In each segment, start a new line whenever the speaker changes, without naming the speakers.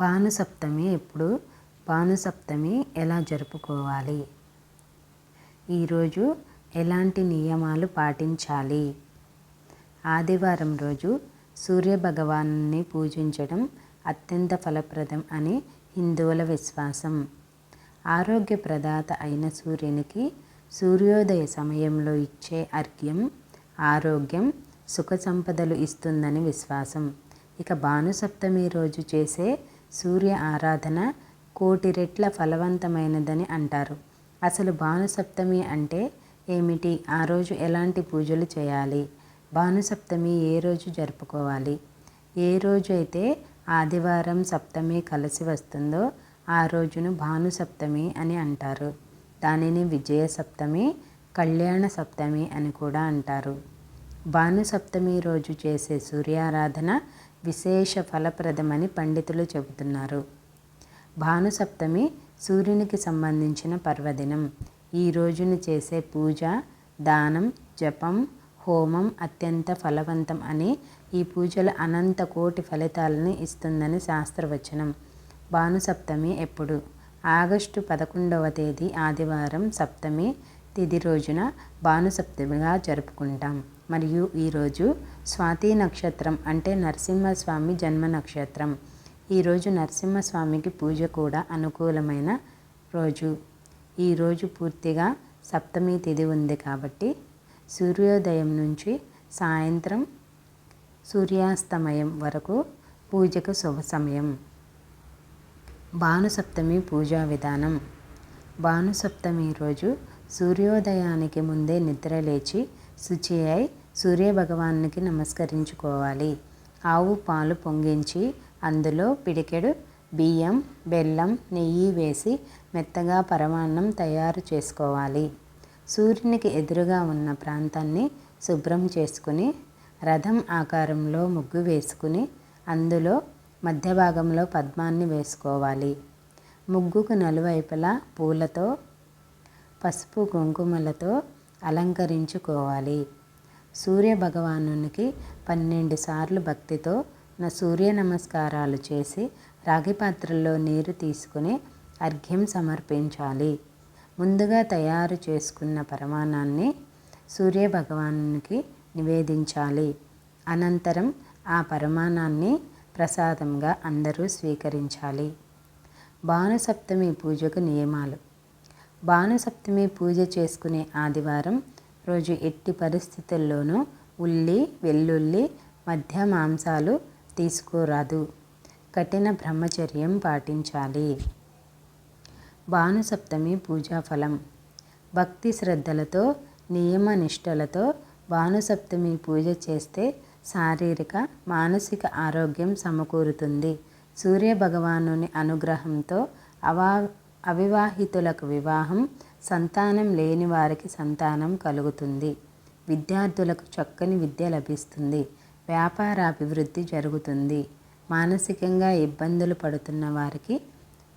భానుసప్తమి ఎప్పుడు, భానుసప్తమి ఎలా జరుపుకోవాలి, ఈరోజు ఎలాంటి నియమాలు పాటించాలి? ఆదివారం రోజు సూర్యభగవానుని పూజించడం అత్యంత ఫలప్రదం అని హిందువుల విశ్వాసం. ఆరోగ్య ప్రదాత అయిన సూర్యునికి సూర్యోదయ సమయంలో ఇచ్చే అర్ఘ్యం ఆరోగ్యం, సుఖ సంపదలు ఇస్తుందని విశ్వాసం. ఇక భానుసప్తమి రోజు చేసే సూర్య ఆరాధన కోటి రెట్ల ఫలవంతమైనదని అంటారు. అసలు భానుసప్తమి అంటే ఏమిటి? ఆ రోజు ఎలాంటి పూజలు చేయాలి? భానుసప్తమి ఏ రోజు జరుపుకోవాలి? ఏ రోజు అయితే ఆదివారం సప్తమి కలిసి వస్తుందో ఆ రోజును భానుసప్తమి అని అంటారు. దానిని విజయ సప్తమి, కళ్యాణ సప్తమి అని కూడా అంటారు. భానుసప్తమి రోజు చేసే సూర్యారాధన విశేష ఫలప్రదమని పండితులు చెబుతున్నారు. భానుసప్తమి సూర్యునికి సంబంధించిన పర్వదినం. ఈ రోజున చేసే పూజ, దానం, జపం, హోమం అత్యంత ఫలవంతం అని, ఈ పూజలు అనంత కోటి ఫలితాలను ఇస్తుందని శాస్త్రవచనం. భానుసప్తమి ఎప్పుడు? ఆగస్టు 11వ తేదీ ఆదివారం సప్తమి తిథి రోజున భానుసప్తమిగా జరుపుకుంటాం. మరియు ఈరోజు స్వాతి నక్షత్రం అంటే నరసింహస్వామి జన్మ నక్షత్రం. ఈరోజు నరసింహస్వామికి పూజ కూడా అనుకూలమైన రోజు. ఈరోజు పూర్తిగా సప్తమి తిథి ఉంది కాబట్టి సూర్యోదయం నుంచి సాయంత్రం సూర్యాస్తమయం వరకు పూజకు శుభ సమయం. భానుసప్తమి పూజా విధానం. భానుసప్తమి రోజు సూర్యోదయానికి ముందే నిద్రలేచి శుచి అయి సూర్యభగవానునికి నమస్కరించుకోవాలి. ఆవు పాలు పొంగించి అందులో పిడికెడు బియ్యం, బెల్లం, నెయ్యి వేసి మెత్తగా పరమాన్నం తయారు చేసుకోవాలి. సూర్యునికి ఎదురుగా ఉన్న ప్రాంతాన్ని శుభ్రం చేసుకుని రథం ఆకారంలో ముగ్గు వేసుకుని అందులో మధ్య భాగంలో పద్మాన్ని వేసుకోవాలి. ముగ్గుకు నలువైపులా పూలతో, పసుపు కుంకుమలతో అలంకరించుకోవాలి. సూర్యభగవానునికి 12 సార్లు భక్తితో సూర్య నమస్కారాలు చేసి రాగి పాత్రల్లో నీరు తీసుకుని అర్ఘ్యం సమర్పించాలి. ముందుగా తయారు చేసుకున్న పరమాన్నాన్ని సూర్యభగవానునికి నివేదించాలి. అనంతరం ఆ పరమాన్నాన్ని ప్రసాదంగా అందరూ స్వీకరించాలి. భానుసప్తమి పూజకు నియమాలు. భానుసప్తమి పూజ చేసుకునే ఆదివారం రోజు ఎట్టి పరిస్థితుల్లోనూ ఉల్లి, వెల్లుల్లి, మధ్య మాంసాలు తీసుకోరాదు. కఠిన బ్రహ్మచర్యం పాటించాలి. భానుసప్తమి పూజాఫలం. భక్తి శ్రద్ధలతో, నియమ నిష్టలతో భానుసప్తమి పూజ చేస్తే శారీరక, మానసిక ఆరోగ్యం సమకూరుతుంది. సూర్యభగవానుని అనుగ్రహంతో అవివాహితులకు వివాహం, సంతానం లేని వారికి సంతానం కలుగుతుంది. విద్యార్థులకు చక్కని విద్య లభిస్తుంది. వ్యాపారాభివృద్ధి జరుగుతుంది. మానసికంగా ఇబ్బందులు పడుతున్న వారికి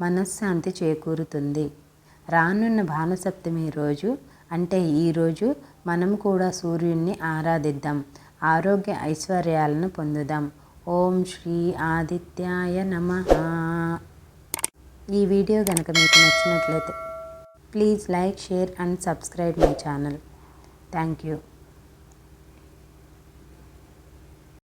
మనశ్శాంతి చేకూరుతుంది. రానున్న భానుసప్తమి రోజు అంటే ఈరోజు మనం కూడా సూర్యుడిని ఆరాధిద్దాం. ఆరోగ్య ఐశ్వర్యాలను పొందుదాం. ఓం శ్రీ ఆదిత్యాయ నమః. ఈ వీడియో కనుక మీకు నచ్చినట్లయితే please like, share and subscribe my channel. Thank you.